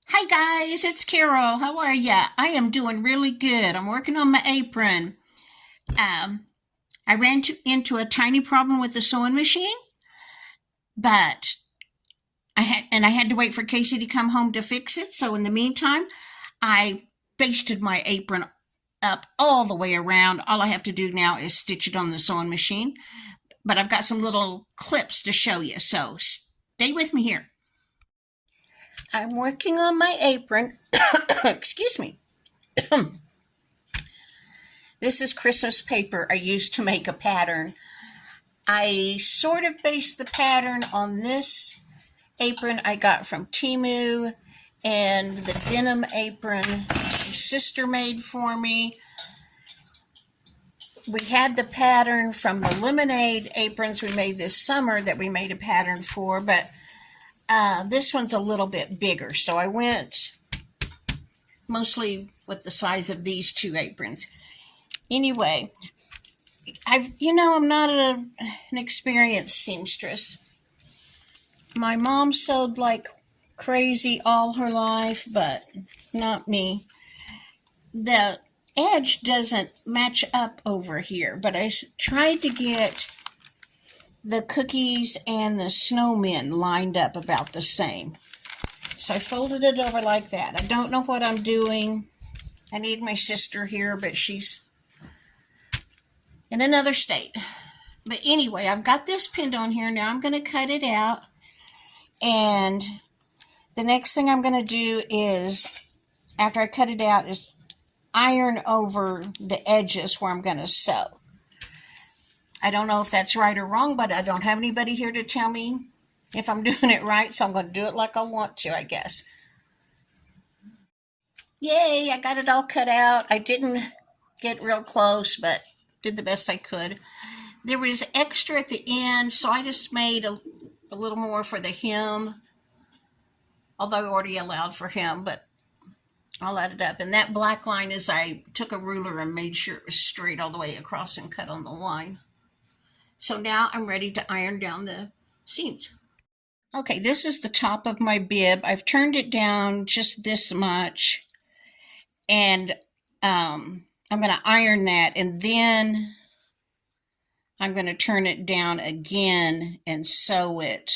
Hi guys, it's Carol. How are ya? I am doing really good. I'm working on my apron. Um, I into a tiny problem with the sewing machine, but I had to wait for Casey to come home to fix it. So in the meantime, I basted my apron up all the way around. All I have to do now is stitch it on the sewing machine. But I've got some little clips to show you, so stay with me here. I'm working on my apron. Excuse me. This is Christmas paper I used to make a pattern. I sort of based the pattern on this apron I got from Temu and the denim apron my sister made for me. We had the pattern from the lemonade aprons we made this summer that we made a pattern for, but this one's a little bit bigger, so I went mostly with the size of these two aprons. Anyway, I'm not an experienced seamstress. My mom sewed like crazy all her life, but not me. The edge doesn't match up over here, but I tried to get the cookies and the snowmen lined up about the same. So I folded it over like that. I don't know what I'm doing. I need my sister here, but she's in another state. But anyway, I've got this pinned on here. Now I'm going to cut it out. And the next thing I'm going to do is, after I cut it out, is iron over the edges where I'm going to sew. I don't know if that's right or wrong, but I don't have anybody here to tell me if I'm doing it right, so I'm going to do it like I want to, I guess. Yay, I got it all cut out. I didn't get real close, but did the best I could. There was extra at the end, so I just made a little more for the hem, although I already allowed for him, but I'll add it up. And that black line is I took a ruler and made sure it was straight all the way across and cut on the line. So now I'm ready to iron down the seams. Okay, this is the top of my bib. I've turned it down just this much, and I'm going to iron that, and then I'm going to turn it down again and sew it.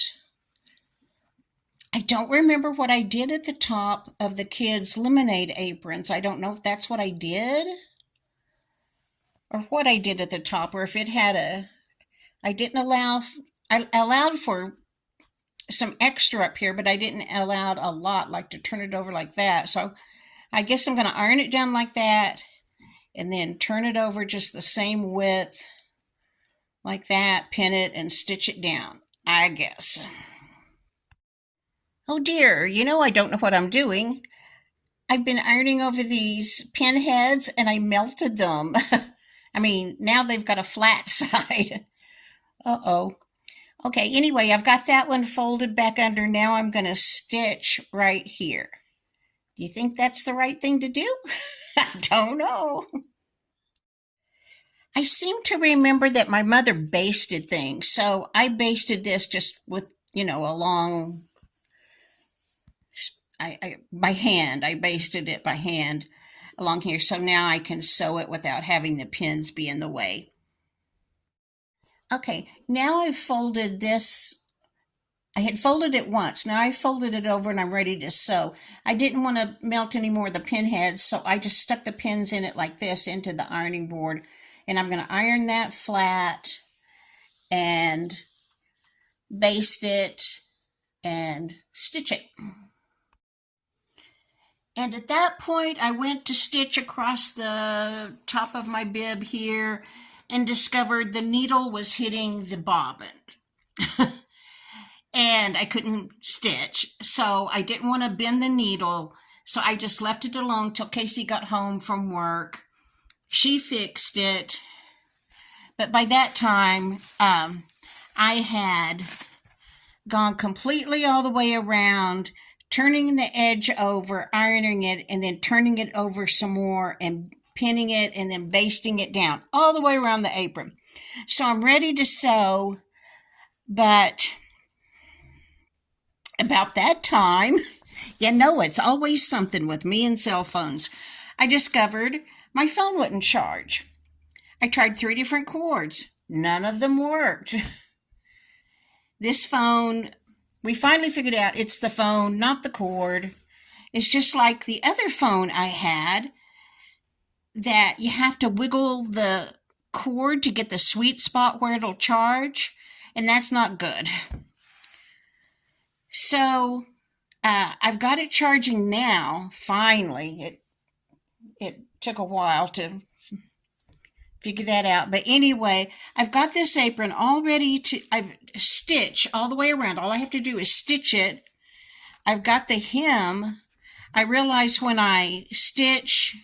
I don't remember what I did at the top of the kids' lemonade aprons. I don't know if that's what I did or what I did at the top, or if it had I allowed for some extra up here, but I didn't allow a lot, like to turn it over like that. So I guess I'm going to iron it down like that and then turn it over just the same width like that, pin it, and stitch it down, I guess. Oh dear, I don't know what I'm doing. I've been ironing over these pin heads and I melted them. I mean, now they've got a flat side. Uh-oh. Okay, anyway, I've got that one folded back under. Now I'm going to stitch right here. Do you think that's the right thing to do? I don't know. I seem to remember that my mother basted things, so I basted this just with, a long, by hand. I basted it by hand along here, so now I can sew it without having the pins be in the way. Okay, now I've folded this. I had folded it once. Now I folded it over and I'm ready to sew. I didn't want to melt any more of the pin heads, so I just stuck the pins in it like this into the ironing board. And I'm going to iron that flat and baste it and stitch it. And at that point, I went to stitch across the top of my bib here and discovered the needle was hitting the bobbin. And I couldn't stitch, so I didn't want to bend the needle, so I just left it alone till Casey got home from work. She fixed it, but by that time, I had gone completely all the way around, turning the edge over, ironing it, and then turning it over some more and pinning it and then basting it down all the way around the apron. So I'm ready to sew, but about that time, You know, it's always something with me and cell phones. I discovered my phone wouldn't charge. I tried 3 different cords. None of them worked. This phone, we finally figured out it's the phone, not the cord. It's just like the other phone I had that you have to wiggle the cord to get the sweet spot where it'll charge, and that's not good. So I've got it charging now. Finally, it took a while to figure that out. But anyway, I've got this apron all ready to I've stitch all the way around. All I have to do is stitch it. I've got the hem. I realize when I stitch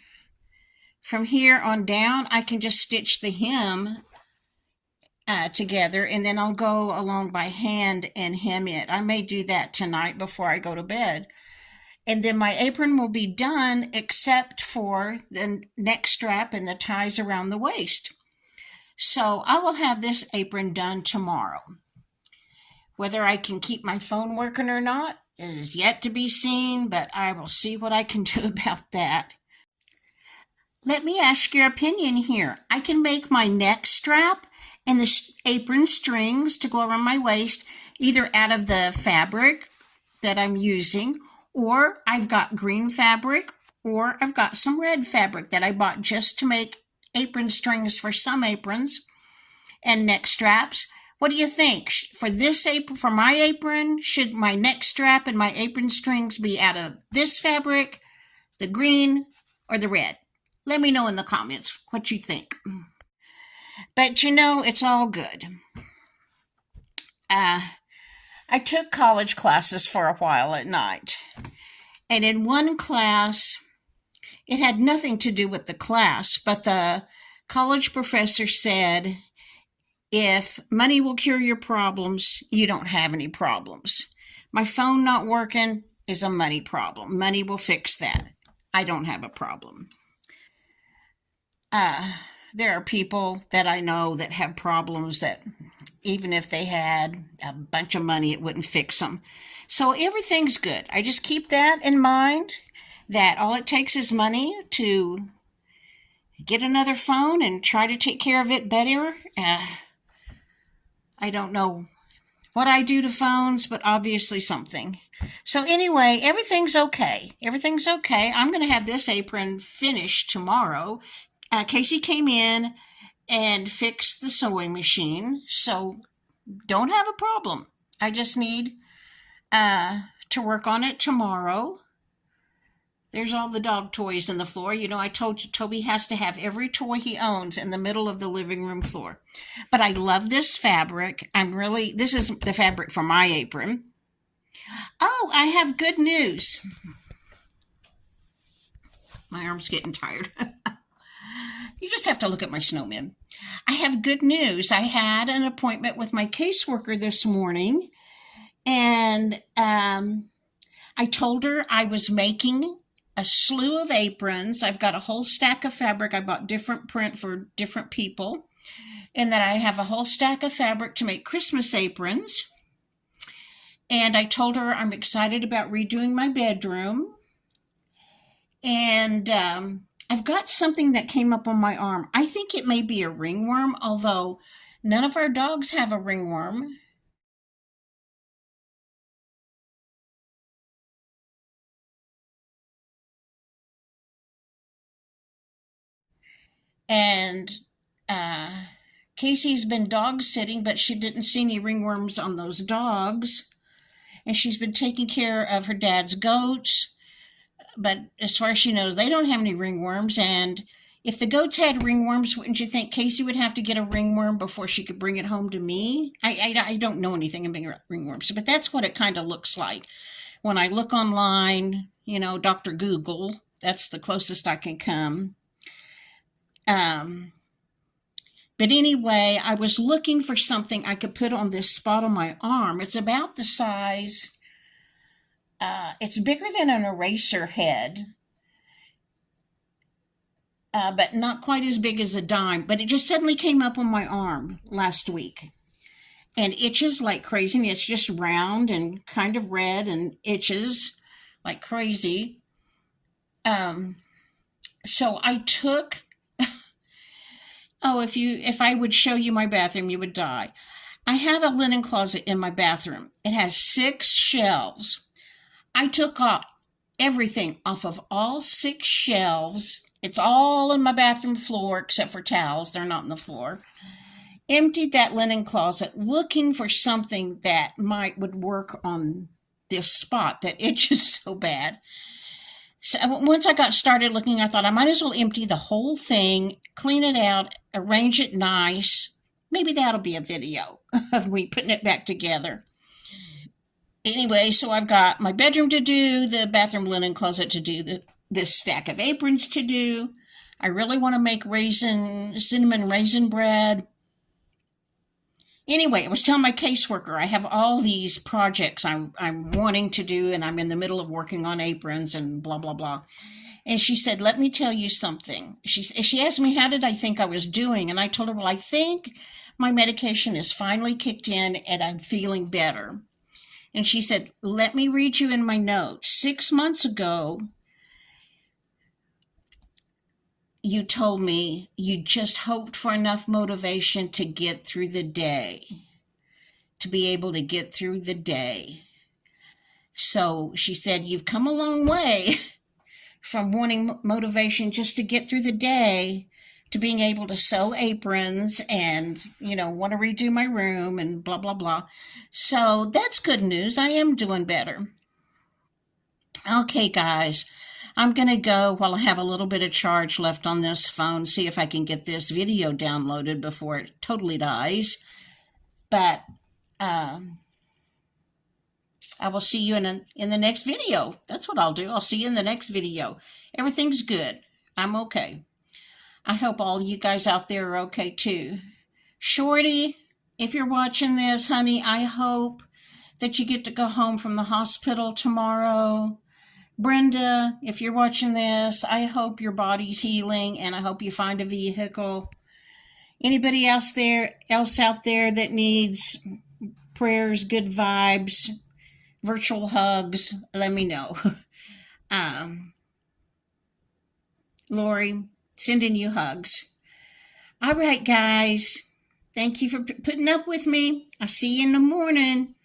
from here on down, I can just stitch the hem together, and then I'll go along by hand and hem it. I may do that tonight before I go to bed. And then my apron will be done except for the neck strap and the ties around the waist. So I will have this apron done tomorrow. Whether I can keep my phone working or not is yet to be seen, but I will see what I can do about that. Let me ask your opinion here. I can make my neck strap and the apron strings to go around my waist either out of the fabric that I'm using, or I've got green fabric, or I've got some red fabric that I bought just to make apron strings for some aprons and neck straps. What do you think? For this apron, for my apron, should my neck strap and my apron strings be out of this fabric, the green, or the red? Let me know in the comments what you think. But you know, it's all good. I took college classes for a while at night. And in one class, it had nothing to do with the class, but the college professor said, if money will cure your problems, you don't have any problems. My phone not working is a money problem. Money will fix that. I don't have a problem. There are people that I know that have problems that even if they had a bunch of money, it wouldn't fix them. So everything's good. I just keep that in mind, that all it takes is money to get another phone and try to take care of it better. I don't know what I do to phones, but obviously something. So anyway, everything's okay. Everything's okay. I'm going to have this apron finished tomorrow. Casey came in and fixed the sewing machine, so don't have a problem. I just need to work on it tomorrow. There's all the dog toys on the floor. You know, I told you Toby has to have every toy he owns in the middle of the living room floor. But I love this fabric. This is the fabric for my apron. Oh, I have good news. My arm's getting tired. You just have to look at my snowman. I have good news. I had an appointment with my caseworker this morning, and I told her I was making a slew of aprons. I've got a whole stack of fabric. I bought different print for different people, and that I have a whole stack of fabric to make Christmas aprons. And I told her I'm excited about redoing my bedroom. And I've got something that came up on my arm. I think it may be a ringworm, although none of our dogs have a ringworm. And Casey's been dog sitting, but she didn't see any ringworms on those dogs. And she's been taking care of her dad's goats. But as far as she knows, they don't have any ringworms. And if the goats had ringworms, wouldn't you think Casey would have to get a ringworm before she could bring it home to me? I don't know anything about ringworms, but that's what it kind of looks like. When I look online, you know, Dr. Google, that's the closest I can come. But anyway, I was looking for something I could put on this spot on my arm. It's about the size, it's bigger than an eraser head, but not quite as big as a dime. But it just suddenly came up on my arm last week and itches like crazy. And it's just round and kind of red and itches like crazy. So I took, oh, if I would show you my bathroom, you would die. I have a linen closet in my bathroom. It has 6 shelves. I took off everything off of all 6 shelves. It's all on my bathroom floor except for towels. They're not on the floor. Emptied that linen closet looking for something that would work on this spot that itches so bad. So once I got started looking, I thought I might as well empty the whole thing, clean it out, arrange it nice. Maybe that'll be a video of me putting it back together. Anyway, so I've got my bedroom to do, the bathroom linen closet to do, this stack of aprons to do. I really want to make cinnamon raisin bread. Anyway, I was telling my caseworker I have all these projects I'm wanting to do, and I'm in the middle of working on aprons and blah, blah, blah. And she said, let me tell you something. She asked me, how did I think I was doing? And I told her, well, I think my medication is finally kicked in and I'm feeling better. And she said, let me read you in my notes. 6 months ago, you told me you just hoped for enough motivation to get through the day, to be able to get through the day. So she said, you've come a long way from wanting motivation just to get through the day to being able to sew aprons and, want to redo my room and blah, blah, blah. So that's good news. I am doing better. Okay, guys. I'm going to go while I have a little bit of charge left on this phone, see if I can get this video downloaded before it totally dies. But I will see you in the next video. That's what I'll do. I'll see you in the next video. Everything's good. I'm okay. I hope all you guys out there are okay too. Shorty, if you're watching this, honey, I hope that you get to go home from the hospital tomorrow. Brenda, if you're watching this, I hope your body's healing and I hope you find a vehicle. Anybody else out there that needs prayers, good vibes, virtual hugs, let me know. Lori, sending you hugs. All right, guys. Thank you for putting up with me. I'll see you in the morning.